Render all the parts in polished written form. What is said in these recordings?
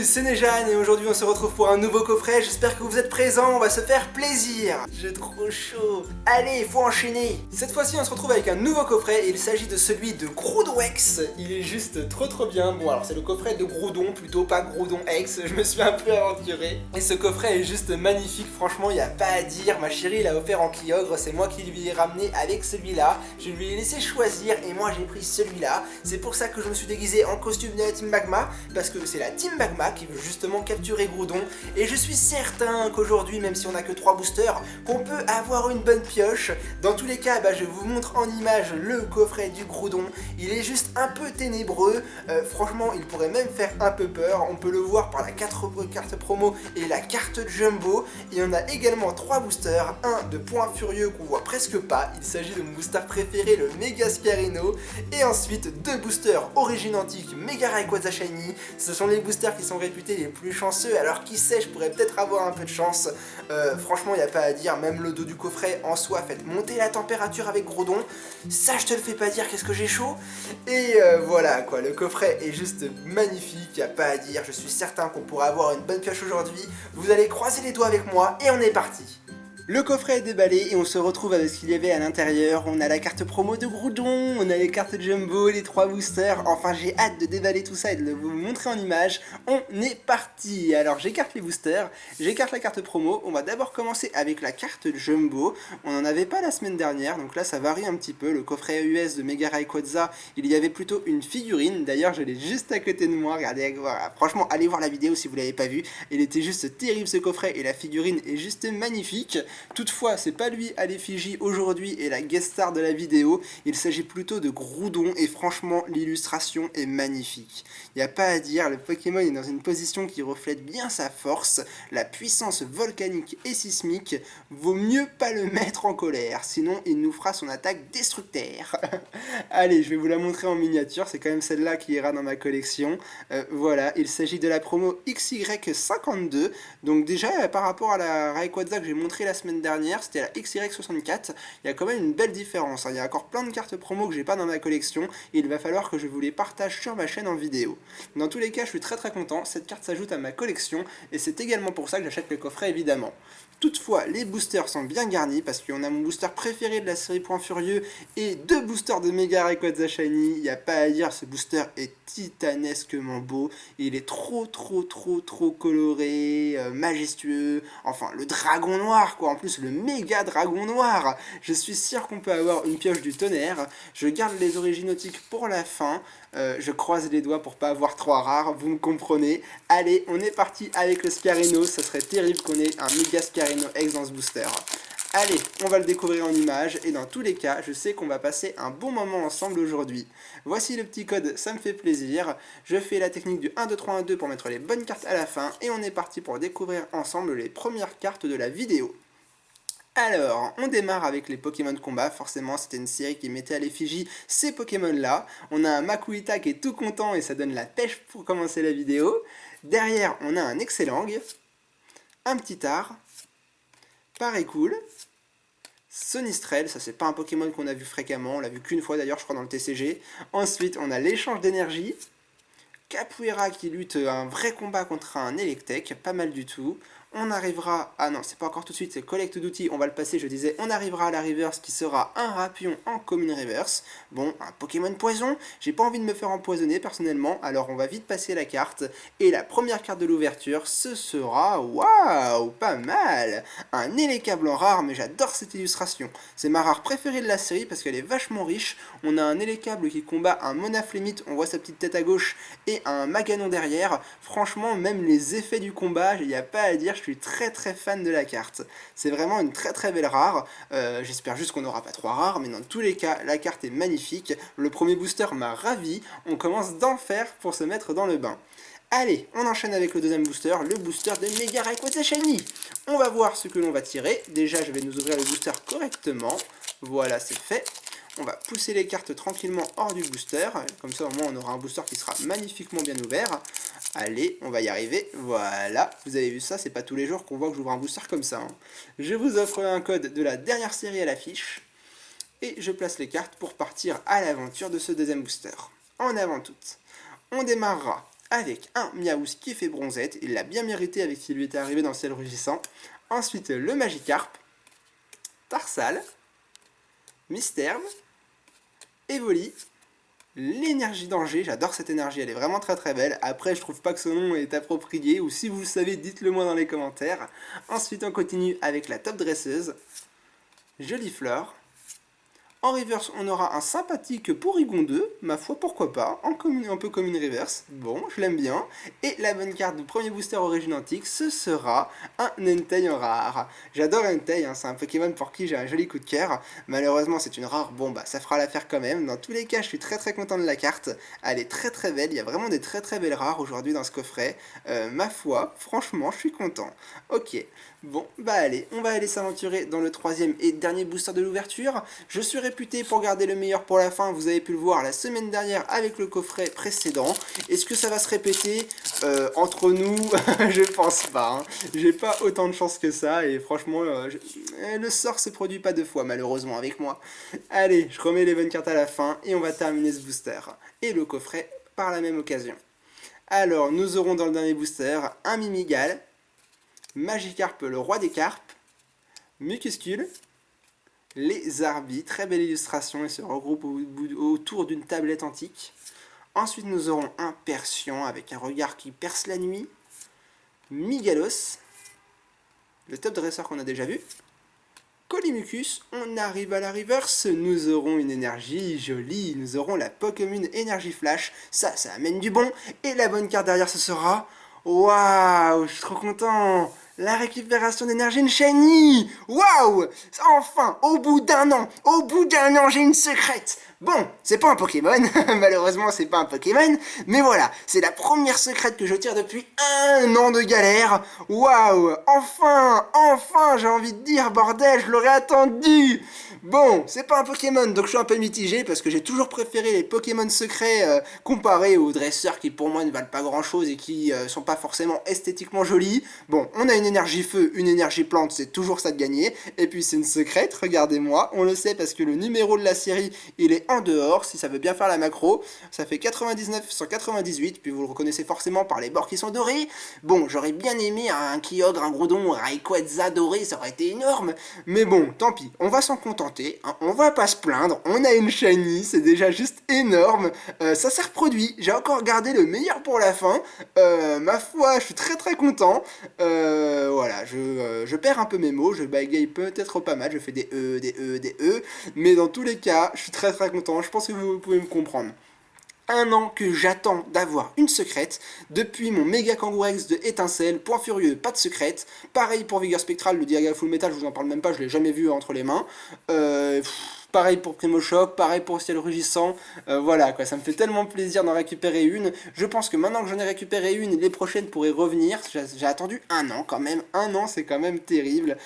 Salut, c'est Nejan et aujourd'hui on se retrouve pour un nouveau coffret. J'espère que vous êtes présents, on va se faire plaisir. J'ai trop chaud. Allez, faut enchaîner. Cette fois-ci on se retrouve avec un nouveau coffret et il s'agit de celui de Groudon X. Il est juste trop bien. Bon alors c'est le coffret de Groudon, plutôt pas Groudon X, je me suis un peu aventuré. Et ce coffret est juste magnifique, franchement il n'y a pas à dire. Ma chérie l'a offert en Kyogre, c'est moi qui lui ai ramené avec celui-là. Je lui ai laissé choisir et moi j'ai pris celui-là. C'est pour ça que je me suis déguisé en costume de la Team Magma, parce que c'est la Team Magma qui veut justement capturer Groudon. Et je suis certain qu'aujourd'hui, même si on n'a que 3 boosters, qu'on peut avoir une bonne pioche. Dans tous les cas, je vous montre en image le coffret du Groudon. Il est juste un peu ténébreux, franchement il pourrait même faire un peu peur. On peut le voir par la carte promo et la carte Jumbo. Et on a également 3 boosters, un de Point Furieux qu'on voit presque pas, il s'agit de mon booster préféré, le Mega Scarino. Et ensuite 2 boosters origine antique Mega Rayquaza Shiny. Ce sont les boosters qui sont réputés les plus chanceux, alors qui sait, je pourrais peut-être avoir un peu de chance. Franchement il n'y a pas à dire, même le dos du coffret en soi, faites monter la température avec Groudon, ça je te le fais pas dire, qu'est-ce que j'ai chaud. Et voilà quoi, le coffret est juste magnifique, il n'y a pas à dire, je suis certain qu'on pourra avoir une bonne pioche aujourd'hui. Vous allez croiser les doigts avec moi et on est parti. Le coffret est déballé et on se retrouve avec ce qu'il y avait à l'intérieur. On a la carte promo de Groudon, on a les cartes Jumbo, les 3 boosters. Enfin j'ai hâte de déballer tout ça et de vous montrer en image. On est parti. Alors j'écarte les boosters, j'écarte la carte promo. On va d'abord commencer avec la carte Jumbo. On n'en avait pas la semaine dernière, donc là ça varie un petit peu. Le coffret US de Mega Rayquaza, il y avait plutôt une figurine. D'ailleurs je l'ai juste à côté de moi, regardez, voilà. Franchement allez voir la vidéo si vous l'avez pas vue. Il était juste terrible ce coffret et la figurine est juste magnifique. Toutefois, c'est pas lui à l'effigie aujourd'hui et la guest star de la vidéo, il s'agit plutôt de Groudon et franchement l'illustration est magnifique. Il n'y a pas à dire, le Pokémon est dans une position qui reflète bien sa force, la puissance volcanique et sismique, vaut mieux pas le mettre en colère, sinon il nous fera son attaque destructeur. Allez, je vais vous la montrer en miniature, c'est quand même celle-là qui ira dans ma collection. Voilà, il s'agit de la promo XY52, donc déjà par rapport à la Rayquaza que j'ai montré la semaine dernière, c'était la XY64, il y a quand même une belle différence, hein. Il y a encore plein de cartes promo que j'ai pas dans ma collection, et il va falloir que je vous les partage sur ma chaîne en vidéo. Dans tous les cas, je suis très content, cette carte s'ajoute à ma collection, et c'est également pour ça que j'achète le coffret évidemment. Toutefois, les boosters sont bien garnis, parce qu'on a mon booster préféré de la série Point Furieux, et 2 boosters de Mega Rayquaza Shiny, il n'y a pas à dire, ce booster est titanesquement beau, il est trop coloré, majestueux, enfin le dragon noir quoi, en plus le méga dragon noir, je suis sûr qu'on peut avoir une pioche du tonnerre. Je garde les origines nautiques pour la fin, je croise les doigts pour pas avoir 3 rares, vous me comprenez. Allez, on est parti avec le Scarino, ça serait terrible qu'on ait un méga Scarino X dans ce booster. Allez, on va le découvrir en image, et dans tous les cas, je sais qu'on va passer un bon moment ensemble aujourd'hui. Voici le petit code, ça me fait plaisir. Je fais la technique du 1, 2, 3, 1, 2 pour mettre les bonnes cartes à la fin, et on est parti pour découvrir ensemble les premières cartes de la vidéo. Alors, on démarre avec les Pokémon de combat, forcément c'était une série qui mettait à l'effigie ces Pokémon-là. On a un Makuhita qui est tout content et ça donne la pêche pour commencer la vidéo. Derrière, on a un Excellang, un Ptittar, Parecool, Sonistrel, ça c'est pas un Pokémon qu'on a vu fréquemment, on l'a vu qu'une fois d'ailleurs je crois dans le TCG. Ensuite on a l'échange d'énergie, Capoeira qui lutte un vrai combat contre un Electek, pas mal du tout. On arrivera, ah non c'est pas encore tout de suite, c'est collecte d'outils, on va le passer, je disais, on arrivera à la reverse qui sera un Rapion en commune reverse. Bon, un Pokémon poison, j'ai pas envie de me faire empoisonner personnellement, alors on va vite passer la carte. Et la première carte de l'ouverture, ce sera, waouh, pas mal, un Élécable en rare, mais j'adore cette illustration. C'est ma rare préférée de la série parce qu'elle est vachement riche. On a un Élécable qui combat un Monaflémite, on voit sa petite tête à gauche, et un Maganon derrière. Franchement, même les effets du combat, il n'y a pas à dire, je suis très fan de la carte. C'est vraiment une très belle rare. J'espère juste qu'on n'aura pas 3 rares, mais dans tous les cas, la carte est magnifique. Le premier booster m'a ravi. On commence d'enfer pour se mettre dans le bain. Allez, on enchaîne avec le deuxième booster, le booster de Mega Rayquaza Shiny. On va voir ce que l'on va tirer. Déjà, je vais nous ouvrir le booster correctement. Voilà, c'est fait. On va pousser les cartes tranquillement hors du booster. Comme ça, au moins, on aura un booster qui sera magnifiquement bien ouvert. Allez, on va y arriver. Voilà, vous avez vu ça, c'est pas tous les jours qu'on voit que j'ouvre un booster comme ça, hein. Je vous offre un code de la dernière série à l'affiche. Et je place les cartes pour partir à l'aventure de ce deuxième booster. En avant toutes. On démarrera avec un Miaouz qui fait bronzette, il l'a bien mérité avec ce qui lui était arrivé dans le ciel rugissant. Ensuite le Magikarp, Tarsal, Misterve, Evoli, l'énergie danger, j'adore cette énergie, elle est vraiment très très belle. Après je trouve pas que ce nom est approprié, ou si vous le savez dites-le moi dans les commentaires. Ensuite on continue avec la top dresseuse, Jolifleur. En reverse, on aura un sympathique Porygon 2, ma foi, pourquoi pas, un peu comme une reverse, bon, je l'aime bien. Et la bonne carte du premier booster origine antique, ce sera un Entei en rare. J'adore Entei, hein, c'est un Pokémon pour qui j'ai un joli coup de cœur. Malheureusement, c'est une rare, bon bah ça fera l'affaire quand même. Dans tous les cas, je suis très très content de la carte, elle est très très belle, il y a vraiment des très très belles rares aujourd'hui dans ce coffret. Ma foi, franchement, je suis content. Ok, bon, bah allez, on va aller s'aventurer dans le troisième et dernier booster de l'ouverture. Je suis réputé pour garder le meilleur pour la fin, vous avez pu le voir la semaine dernière avec le coffret précédent. Est-ce que ça va se répéter entre nous? Je pense pas, hein. J'ai pas autant de chance que ça et franchement le sort se produit pas deux fois malheureusement avec moi. Allez, je remets les bonnes cartes à la fin et on va terminer ce booster et le coffret par la même occasion. Alors nous aurons dans le dernier booster un Mimigal, Magikarp le roi des carpes, Mucuscule, les Arby, très belle illustration, et se regroupe autour d'une tablette antique. Ensuite nous aurons un Persian avec un regard qui perce la nuit, Migalos, le top dresseur qu'on a déjà vu, Colimucus, on arrive à la reverse, nous aurons une énergie jolie, nous aurons la Pokémon Énergie Flash, ça amène du bon, et la bonne carte derrière ce sera, waouh, je suis trop content, la récupération d'énergie une shiny. Waouh, enfin, au bout d'un an, j'ai une secrète. Bon, c'est pas un Pokémon, malheureusement c'est pas un Pokémon, mais voilà, c'est la première secrète que je tire depuis un an de galère. Waouh, enfin, j'ai envie de dire, bordel, je l'aurais attendu. Bon, c'est pas un Pokémon, donc je suis un peu mitigé, parce que j'ai toujours préféré les Pokémon secrets comparés aux dresseurs qui pour moi ne valent pas grand chose et qui sont pas forcément esthétiquement jolis. Bon, on a une énergie feu, une énergie plante, c'est toujours ça de gagner, et puis c'est une secrète, regardez-moi, on le sait parce que le numéro de la série, il est en dehors, si ça veut bien faire la macro, ça fait 99 sur 98, puis vous le reconnaissez forcément par les bords qui sont dorés. Bon, j'aurais bien aimé un Kyogre, un Groudon, un Rayquaza doré, ça aurait été énorme, mais bon, tant pis, on va s'en contenter, hein, on va pas se plaindre, on a une shiny, c'est déjà juste énorme, ça s'est reproduit, j'ai encore gardé le meilleur pour la fin, ma foi, je suis très très content, voilà, je perds un peu mes mots, je bagaye peut-être pas mal, je fais des E, mais dans tous les cas, je suis très très content, je pense que vous pouvez me comprendre. Un an que j'attends d'avoir une secrète, depuis mon méga Kangourex de étincelle, point furieux, pas de secrète, pareil pour Vigor Spectral, le Dialga Full Metal, je vous en parle même pas, je l'ai jamais vu entre les mains, pareil pour Primo Choc, pareil pour Ciel Rugissant, voilà quoi, ça me fait tellement plaisir d'en récupérer une. Je pense que maintenant que j'en ai récupéré une, les prochaines pourraient revenir. J'ai attendu un an quand même, un an c'est quand même terrible.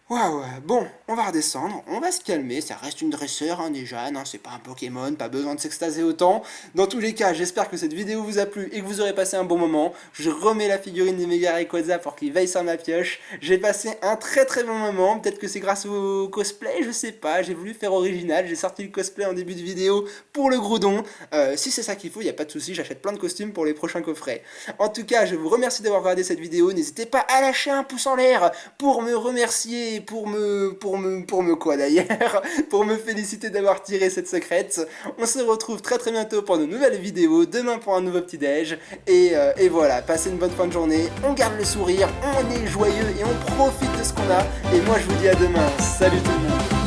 Waouh, bon, on va redescendre, on va se calmer, ça reste une dresseur hein, déjà, hein, c'est pas un Pokémon, pas besoin de s'extaser autant. Dans tous les cas, j'espère que cette vidéo vous a plu et que vous aurez passé un bon moment. Je remets la figurine des Mega Rayquaza pour qu'il veille sur ma pioche. J'ai passé un très très bon moment, peut-être que c'est grâce au cosplay, je sais pas, j'ai voulu faire original, j'ai sorti le cosplay en début de vidéo pour le Groudon. Si c'est ça qu'il faut, il n'y a pas de souci, j'achète plein de costumes pour les prochains coffrets. En tout cas, je vous remercie d'avoir regardé cette vidéo, n'hésitez pas à lâcher un pouce en l'air pour me remercier, pour me quoi d'ailleurs, pour me féliciter d'avoir tiré cette secrète. On se retrouve très très bientôt pour de nouvelles vidéos, demain pour un nouveau petit déj, et voilà, passez une bonne fin de journée, on garde le sourire, on est joyeux et on profite de ce qu'on a, et moi je vous dis à demain, salut tout le monde.